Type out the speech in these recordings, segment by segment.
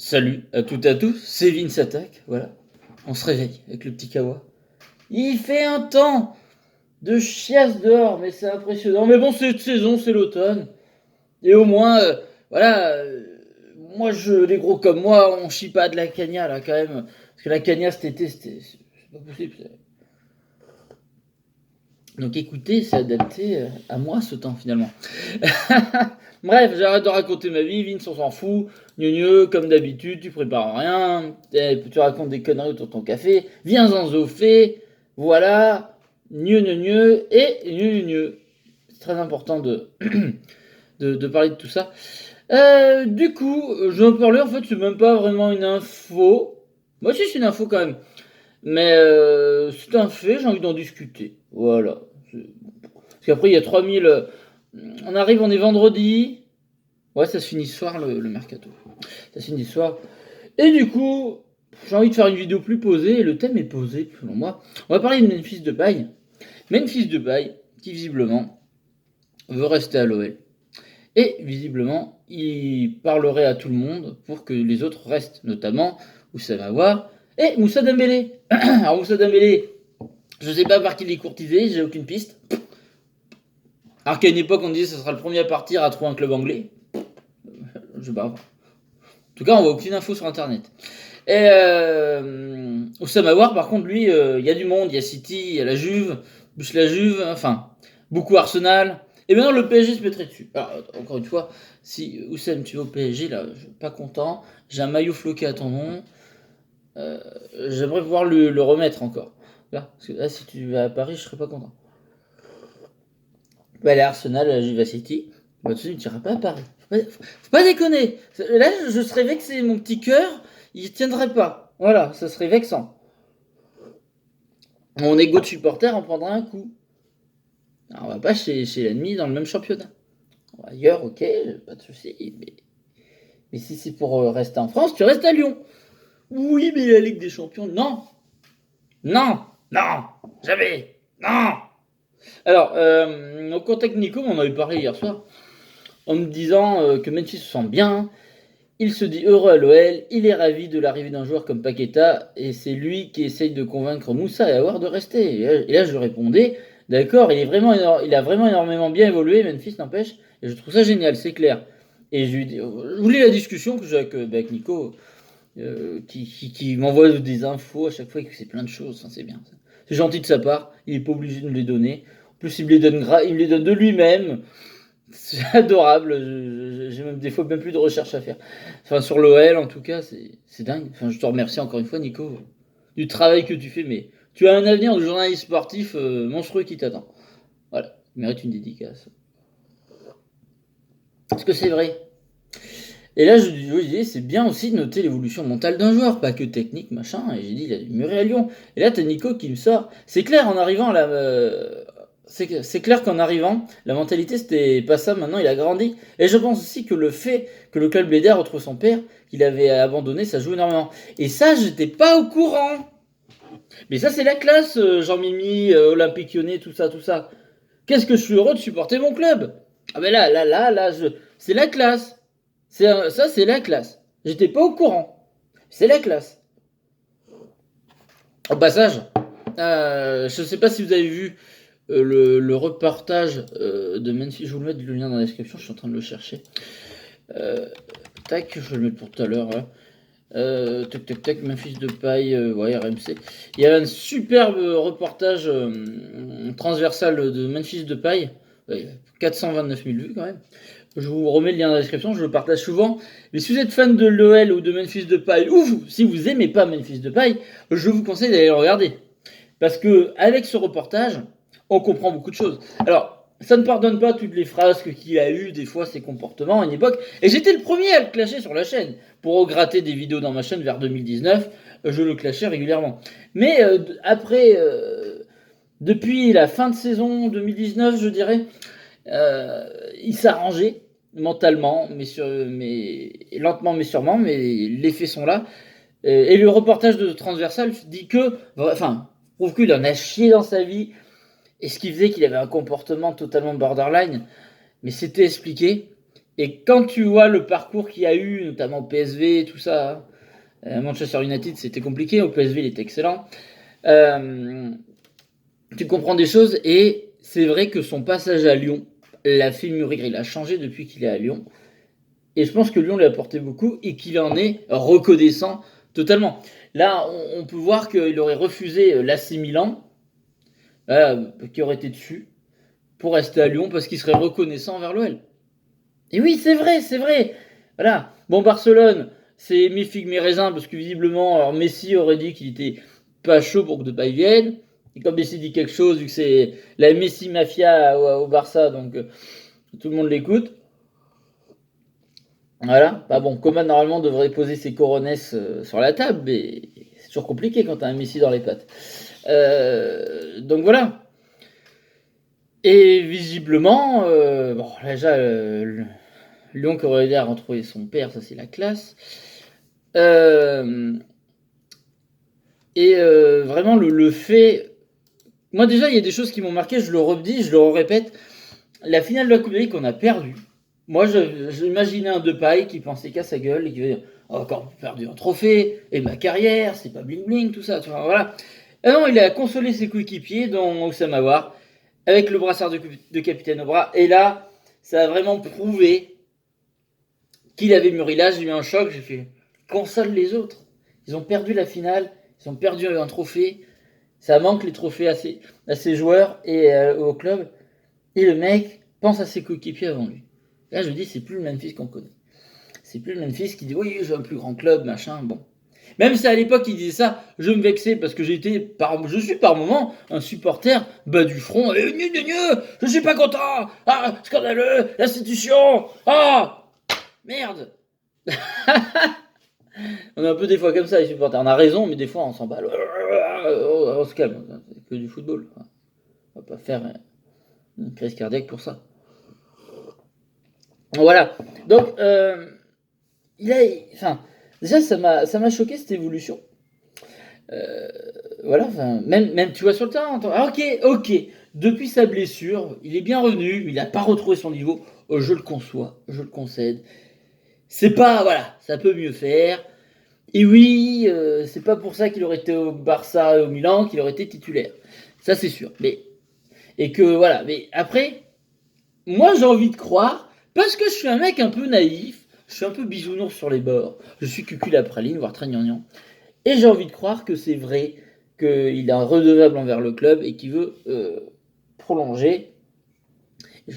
Salut à toutes et à tous, c'est Vince Attack, voilà. On se réveille avec le petit Kawa. Il fait un temps de chiasse dehors, mais c'est impressionnant. Mais bon, c'est de saison, c'est l'automne. Et au moins, voilà, moi, les gros comme moi, on chie pas de la cagna, là, quand même. Parce que la cagna, cet été, c'est pas possible. Donc écoutez, c'est adapté à moi ce temps, finalement. Bref, j'arrête de raconter ma vie, Vince, on s'en fout. Gneu, comme d'habitude, tu prépares rien, tu racontes des conneries autour de ton café, viens-en zofé, voilà, et C'est très important de parler de tout ça. Du coup, je vais en parler, en fait, c'est même pas vraiment une info. Moi aussi, c'est une info quand même. Mais c'est un fait, j'ai envie d'en discuter. Voilà. Parce qu'après, il y a 3000. On arrive, on est vendredi. Ouais, ça se finit ce soir le mercato. Ça se finit ce soir. Et du coup, j'ai envie de faire une vidéo plus posée. Et le thème est posé, selon moi. On va parler de Memphis Depay. Memphis Depay, qui visiblement veut rester à l'OL. Et visiblement, il parlerait à tout le monde pour que les autres restent, notamment Oussama Aouar et Moussa Dembélé. Alors Moussa Dembélé, je sais pas par qui il est courtisé, j'ai aucune piste. Alors qu'à une époque, on disait que ce sera le premier à partir à trouver un club anglais. Je sais pas. En tout cas, on voit aucune info sur internet. Et Oussama Aouar, par contre, lui, il y a du monde, il y a City, il y a la Juve, plus la Juve, enfin, beaucoup Arsenal. Et maintenant, le PSG se mettrait dessus. Alors, encore une fois, si Oussem, tu vas au PSG, là, je suis pas content. J'ai un maillot floqué à ton nom. J'aimerais pouvoir le remettre encore. Là, parce que là, si tu vas à Paris, je serais pas content. Bah, aller à Arsenal, la Juve à City. Bah, tu ne iras pas à Paris. Faut pas déconner. Là, je serais vexé. Mon petit cœur, il tiendrait pas. Voilà, ça serait vexant. Mon ego de supporter en prendra un coup. Alors, on va pas chez l'ennemi dans le même championnat. Ailleurs, ok, pas de souci. Mais si c'est pour rester en France, tu restes à Lyon. Oui, mais la Ligue des Champions, non. Non, non, jamais, non. Alors, au contact Nico, on en avait parlé hier soir, en me disant que Memphis se sent bien, il se dit heureux à l'OL, il est ravi de l'arrivée d'un joueur comme Paqueta, et c'est lui qui essaye de convaincre Moussa et Aouar de rester. Et là, je lui répondais, d'accord, il a vraiment énormément bien évolué, Memphis n'empêche, et je trouve ça génial, c'est clair. Et je voulais la discussion que j'ai avec Nico, qui m'envoie des infos à chaque fois, que c'est plein de choses, enfin, c'est bien. C'est gentil de sa part, il n'est pas obligé de me les donner. En plus, il me les donne de lui-même. C'est adorable. J'ai même des fois même plus de recherche à faire. Enfin, sur l'OL, en tout cas, c'est dingue. Enfin, je te remercie encore une fois, Nico, du travail que tu fais. Mais tu as un avenir de journaliste sportif monstrueux qui t'attend. Voilà, il mérite une dédicace. Est-ce que c'est vrai? Et là, je disais, c'est bien aussi de noter l'évolution mentale d'un joueur, pas que technique, machin. Et j'ai dit, il a dû mûrir à Lyon. Et là, t'as Nico qui me sort. C'est clair, en arrivant là. C'est clair qu'en arrivant, la mentalité c'était pas ça, maintenant il a grandi. Et je pense aussi que le fait que le club Blédard retrouve son père, qu'il avait abandonné, ça joue énormément. Et ça, j'étais pas au courant. Mais ça, c'est la classe, Jean-Mimi, Olympique Lyonnais, tout ça, tout ça. Qu'est-ce que je suis heureux de supporter mon club. Ah ben c'est la classe. Ça, c'est la classe. J'étais pas au courant. C'est la classe. Au passage, je sais pas si vous avez vu le reportage de Memphis. Je vous le mets le lien dans la description, je suis en train de le chercher. Tac, je vais le mettre pour tout à l'heure. Tac, tac, tac, Memphis Depay, ouais, RMC. Il y avait un superbe reportage transversal de Memphis Depay. 429 000 vues quand même. Je vous remets le lien dans la description, je le partage souvent. Mais si vous êtes fan de l'OL ou de Memphis Depay, ou si vous aimez pas Memphis Depay, je vous conseille d'aller le regarder. Parce que avec ce reportage, on comprend beaucoup de choses. Alors, ça ne pardonne pas toutes les phrases qu'il a eues, des fois ses comportements à une époque. Et j'étais le premier à le clasher sur la chaîne. Pour gratter des vidéos dans ma chaîne vers 2019, je le clashais régulièrement. Mais depuis la fin de saison 2019, je dirais, il s'arrangeait mentalement, mais lentement mais sûrement, mais les faits sont là. Et le reportage de Transversal dit prouve qu'il en a chié dans sa vie, et ce qui faisait qu'il avait un comportement totalement borderline, mais c'était expliqué. Et quand tu vois le parcours qu'il y a eu, notamment au PSV, tout ça, Manchester United, c'était compliqué. Au PSV, il était excellent. Tu comprends des choses et c'est vrai que son passage à Lyon l'a fait mûrir. Il a changé depuis qu'il est à Lyon. Et je pense que Lyon lui a apporté beaucoup et qu'il en est reconnaissant totalement. Là, on peut voir qu'il aurait refusé l'AC Milan, qui aurait été dessus, pour rester à Lyon parce qu'il serait reconnaissant envers l'OL. Et oui, c'est vrai, c'est vrai. Voilà. Bon, Barcelone, c'est mi figue mi raisin parce que visiblement, alors Messi aurait dit qu'il était pas chaud pour que de pas y vienne. Et comme Messi dit quelque chose, vu que c'est la Messi mafia au Barça, donc tout le monde l'écoute. Voilà. Bah bon, Coman normalement devrait poser ses coronesses sur la table, mais c'est toujours compliqué quand t'as un Messi dans les pattes. Donc voilà. Et visiblement, bon, déjà, Lyon qui aurait aidé à retrouver son père, ça c'est la classe. Vraiment, le fait. Moi, déjà, il y a des choses qui m'ont marqué, je le redis, je le répète. La finale de la Coupe de Ligue qu'on a perdue. Moi, j'imaginais un Depay qui pensait qu'à sa gueule et qui veut dire oh, encore perdu un trophée, et ma carrière, c'est pas bling bling, tout ça. Voilà. Et non, il a consolé ses coéquipiers, dont Oussama Aouar, avec le brassard de capitaine au bras. Et là, ça a vraiment prouvé qu'il avait mûri. Là, j'ai eu un choc, j'ai fait console les autres. Ils ont perdu la finale, ils ont perdu un trophée. Ça manque les trophées à ses joueurs et au club. Et le mec pense à ses coéquipiers avant lui. Là, je dis, c'est plus le Memphis qu'on connaît. C'est plus le Memphis qui dit oui, je veux un plus grand club, machin. Bon. Même si à l'époque il disait ça, je me vexais parce que je suis par moment un supporter bas du front. Je suis pas content. Ah, scandaleux, l'institution. Ah, merde. On est un peu des fois comme ça, les supporters. On a raison, mais des fois on s'emballe. On se calme. C'est que du football. On va pas faire une crise cardiaque pour ça. Voilà. Donc, enfin, déjà ça m'a choqué cette évolution. Voilà, enfin, même tu vois sur le terrain. Ok. Depuis sa blessure, il est bien revenu, il n'a pas retrouvé son niveau. Je le conçois, je le concède. C'est pas, voilà, ça peut mieux faire. Et oui, c'est pas pour ça qu'il aurait été au Barça et au Milan qu'il aurait été titulaire. Ça c'est sûr. Et que voilà. Mais après, moi j'ai envie de croire, parce que je suis un mec un peu naïf, je suis un peu bisounours sur les bords, je suis cucul à praline, voire très gnangnan. Et j'ai envie de croire que c'est vrai, qu'il est redevable envers le club et qu'il veut prolonger. Je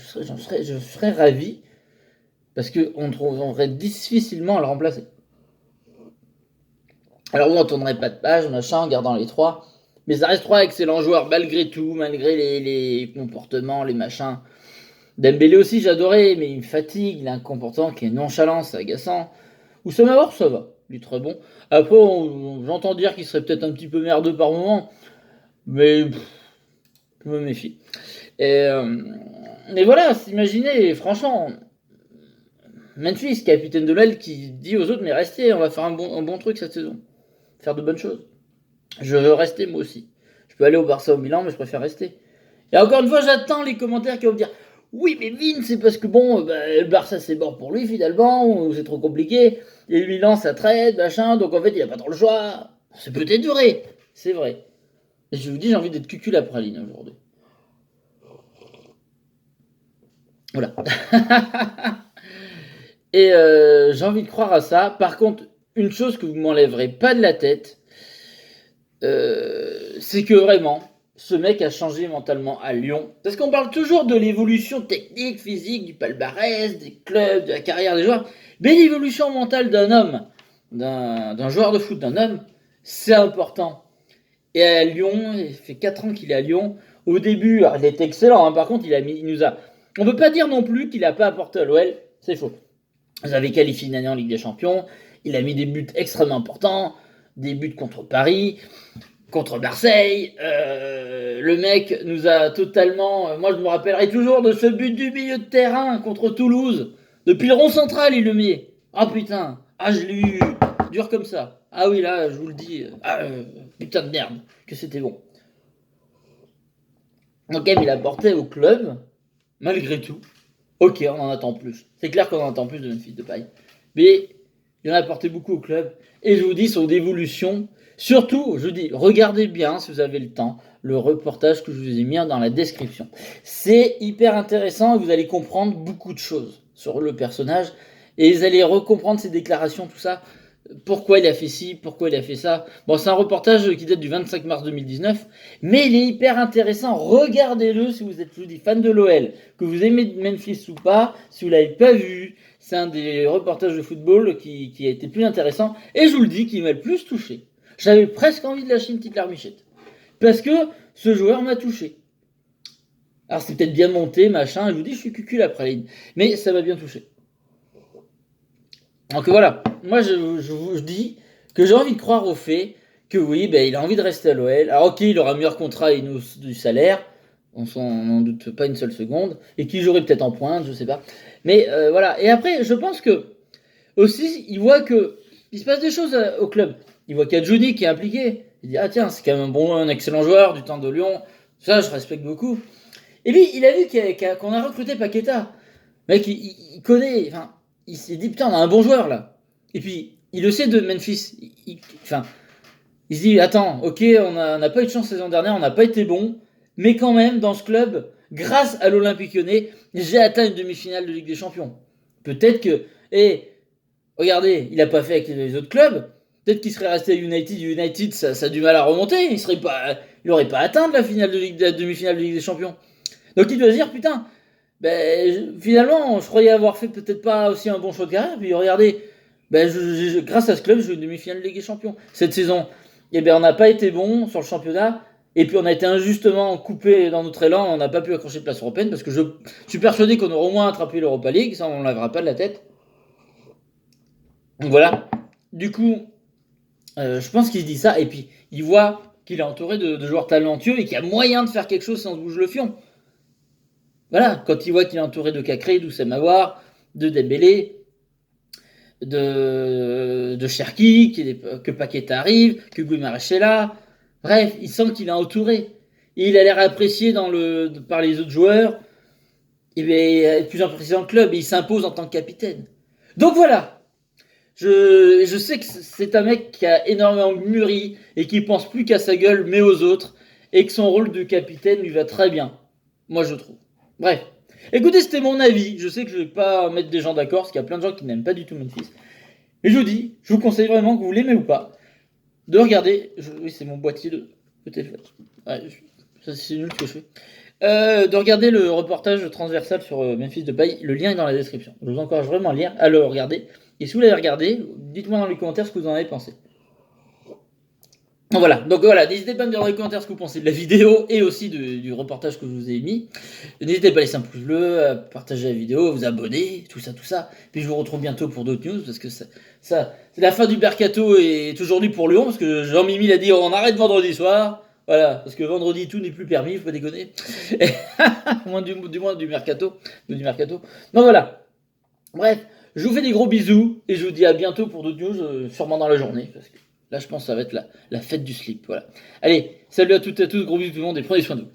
serais ravi, parce qu'on trouverait difficilement à le remplacer. Alors on ne tournerait pas de page, machin, en gardant les trois. Mais ça reste trois excellents joueurs, malgré tout, malgré les comportements, les machins. Dembélé aussi, j'adorais, mais il me fatigue, il a un comportement qui est nonchalant, c'est agaçant. Oussama Aouar, ça va, il est très bon. Après, j'entends dire qu'il serait peut-être un petit peu merdeux par moment, mais je me méfie. Et voilà, imaginez, franchement, Memphis, capitaine de l'OL, qui dit aux autres, mais restez, on va faire un bon truc cette saison. Faire de bonnes choses. Je veux rester moi aussi. Je peux aller au Barça, au Milan, mais je préfère rester. Et encore une fois, j'attends les commentaires qui vont me dire oui, mais Vin, c'est parce que bon, le Barça c'est mort pour lui finalement, ou c'est trop compliqué. Et le Milan ça traite, machin, donc en fait il a pas trop le choix. C'est peut-être vrai, c'est vrai. Et je vous dis, j'ai envie d'être cucul à praline aujourd'hui. Voilà. Et j'ai envie de croire à ça. Par contre, une chose que vous m'enlèverez pas de la tête, c'est que vraiment, ce mec a changé mentalement à Lyon. Parce qu'on parle toujours de l'évolution technique, physique, du palmarès, des clubs, de la carrière des joueurs. Mais l'évolution mentale d'un homme, d'un joueur de foot, d'un homme, c'est important. Et à Lyon, il fait 4 ans qu'il est à Lyon. Au début, alors, il était excellent, hein, par contre, il nous a. On ne peut pas dire non plus qu'il n'a pas apporté à l'OL, c'est faux. Vous avez qualifié une année en Ligue des Champions, il a mis des buts extrêmement importants, des buts contre Paris, contre Marseille. Le mec nous a totalement. Moi, je me rappellerai toujours de ce but du milieu de terrain contre Toulouse. Depuis le rond central, il le met. Ah putain. Ah, je l'ai eu dur comme ça. Ah oui, là, je vous le dis. Putain de merde, que c'était bon. Donc, il a porté au club, malgré tout, Ok, on en attend plus. C'est clair qu'on en attend plus de Memphis Depay. Mais il en a apporté beaucoup au club. Et je vous dis, son évolution. Surtout, je vous dis, regardez bien, si vous avez le temps, le reportage que je vous ai mis dans la description. C'est hyper intéressant et vous allez comprendre beaucoup de choses sur le personnage. Et vous allez recomprendre ses déclarations, tout ça. Pourquoi il a fait ci, pourquoi il a fait ça. Bon, c'est un reportage qui date du 25 mars 2019, mais il est hyper intéressant. Regardez-le si vous êtes, je vous dis, fan de l'OL, que vous aimez Memphis ou pas, si vous ne l'avez pas vu. C'est un des reportages de football qui a été plus intéressant, et je vous le dis, qui m'a le plus touché. J'avais presque envie de lâcher une petite larmichette, parce que ce joueur m'a touché. Alors c'est peut-être bien monté, machin, et je vous dis, je suis cucul après la ligne, mais ça m'a bien touché. Donc voilà, moi je dis que j'ai envie de croire au fait que oui, ben, il a envie de rester à l'OL. Alors ok, il aura un meilleur contrat et une hausse du salaire, on n'en doute pas une seule seconde, et qu'il jouerait peut-être en pointe, je sais pas. Mais voilà, et après je pense que aussi il voit que il se passe des choses au club. Il voit qu'il y a Johnny qui est impliqué. Il dit ah tiens, c'est quand même un excellent joueur du temps de Lyon, ça je respecte beaucoup. Et puis il a vu qu'on a recruté Paqueta. Le mec, il connaît, enfin, il s'est dit putain, on a un bon joueur là. Et puis, il le sait de Memphis. Enfin, il se dit attends, ok, on n'a pas eu de chance la saison dernière, on n'a pas été bon, mais quand même, dans ce club, grâce à l'Olympique Lyonnais, j'ai atteint une demi-finale de Ligue des Champions. Peut-être que, regardez, il n'a pas fait avec les autres clubs. Peut-être qu'il serait resté à United. United, ça a du mal à remonter. Il n'aurait pas atteint la demi-finale de Ligue des Champions. Donc il doit se dire putain. Ben, finalement, je croyais avoir fait peut-être pas aussi un bon choix de carrière. Puis regardez, ben, grâce à ce club, je joue une demi-finale de Ligue des Champions. Cette saison, eh ben, on n'a pas été bon sur le championnat. Et puis on a été injustement coupé dans notre élan. On n'a pas pu accrocher de place européenne parce que je suis persuadé qu'on aura au moins attrapé l'Europa League. Ça, on ne lavera pas de la tête. Donc voilà. Du coup, je pense qu'il se dit ça. Et puis, il voit qu'il est entouré de joueurs talentueux et qu'il y a moyen de faire quelque chose si on se bouge le fion. Voilà, quand il voit qu'il est entouré de Cacré, d'Oussem Aouar, de Dembélé, de Cherki, que Paqueta arrive, que Guimaraes est là. Bref, il sent qu'il est entouré. Et il a l'air apprécié par les autres joueurs. Et bien, il est plus apprécié dans le club et il s'impose en tant que capitaine. Donc voilà, je sais que c'est un mec qui a énormément mûri et qui pense plus qu'à sa gueule mais aux autres et que son rôle de capitaine lui va très bien. Moi je trouve. Bref. Écoutez, c'était mon avis. Je sais que je vais pas mettre des gens d'accord parce qu'il y a plein de gens qui n'aiment pas du tout Memphis. Mais je vous dis, je vous conseille vraiment que vous l'aimez ou pas, de regarder. Oui, c'est mon boîtier de téléphone. Ouais, ça c'est nul ce que je fais. De regarder le reportage transversal sur Memphis Depay. Le lien est dans la description. Je vous encourage vraiment à le regarder. Et si vous l'avez regardé, dites-moi dans les commentaires ce que vous en avez pensé. Voilà, donc voilà, n'hésitez pas à me dire dans les commentaires ce que vous pensez de la vidéo et aussi du reportage que je vous ai mis. N'hésitez pas à laisser un pouce bleu, à partager la vidéo, à vous abonner, tout ça. Puis je vous retrouve bientôt pour d'autres news parce que ça c'est la fin du mercato et aujourd'hui pour Lyon parce que Jean-Mimi l'a dit on arrête vendredi soir. Voilà, parce que vendredi tout n'est plus permis, faut pas déconner. du moins du mercato. Donc voilà. Bref, je vous fais des gros bisous et je vous dis à bientôt pour d'autres news, sûrement dans la journée. Parce que là, je pense que ça va être la fête du slip. Voilà. Allez, salut à toutes et à tous, gros bisous tout le monde et prenez soin de vous.